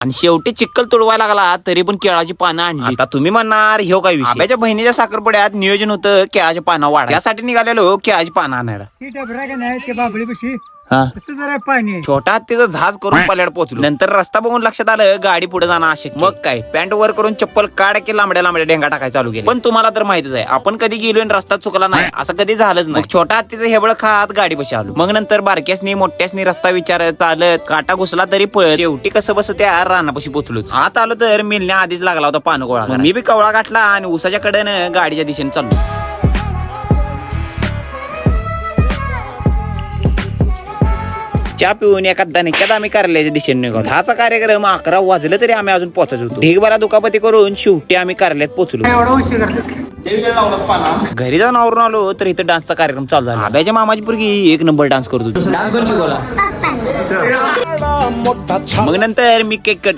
आणि शेवटी चिक्कल तुडवायला लागला तरी पण केळाची पानं आणली. आता तुम्ही म्हणणार ह्यो काय विषय. आब्याच्या बहिणीच्या साखरपुड्यात नियोजन होतं केळाची पानं वाढ, यासाठी निघालेलो केळाची पानं आणायला. जरा पाणी छोटा हत्तीचं झाज करून पल्याड पोहोचलो. नंतर रस्ता बघून लक्षात आलं गाडी पुढे जाणं अशक्य. मग काय पॅन्ट वर करून चप्पल काढ की लांबड्या लांबड्या ढेंगा टाकायला चालू केले. पण तुम्हाला तर माहितीच आहे आपण कधी गेलो आणि रस्ता चुकला नाही असं कधी झालंच नाही. छोटा हत्तीचं हेबळ खात गाडी बशी आलो. मग नंतर बारक्यासनी मोठ्यासनी रस्ता विचार चालत काटा घुसला तरी पळत शेवटी कसं बस त्या रानापाशी पोहोचलो. आत आलो तर मिलण्या आधीच लागला होता पान गोळा. मी बी कवळा गाठला आणि उसाच्या कडेनं गाडीच्या दिशेने चाललो. चहा पिऊन एका दणक्यात आम्ही कार्यालयाच्या दिशेने निघालो. 10चा कार्यक्रम 11 वाजलं तरी आम्ही अजून पोहोचत होतो. ढीगभरा दुखापती करून शेवटी आम्ही कार्यालयात पोहोचलो. घरी जाऊन आवरून आलो तर इथं डान्सचा कार्यक्रम चालू झाला. आब्याच्या मामाची पोरगी एक नंबर डान्स करत होती. मग नंतर मी केक कट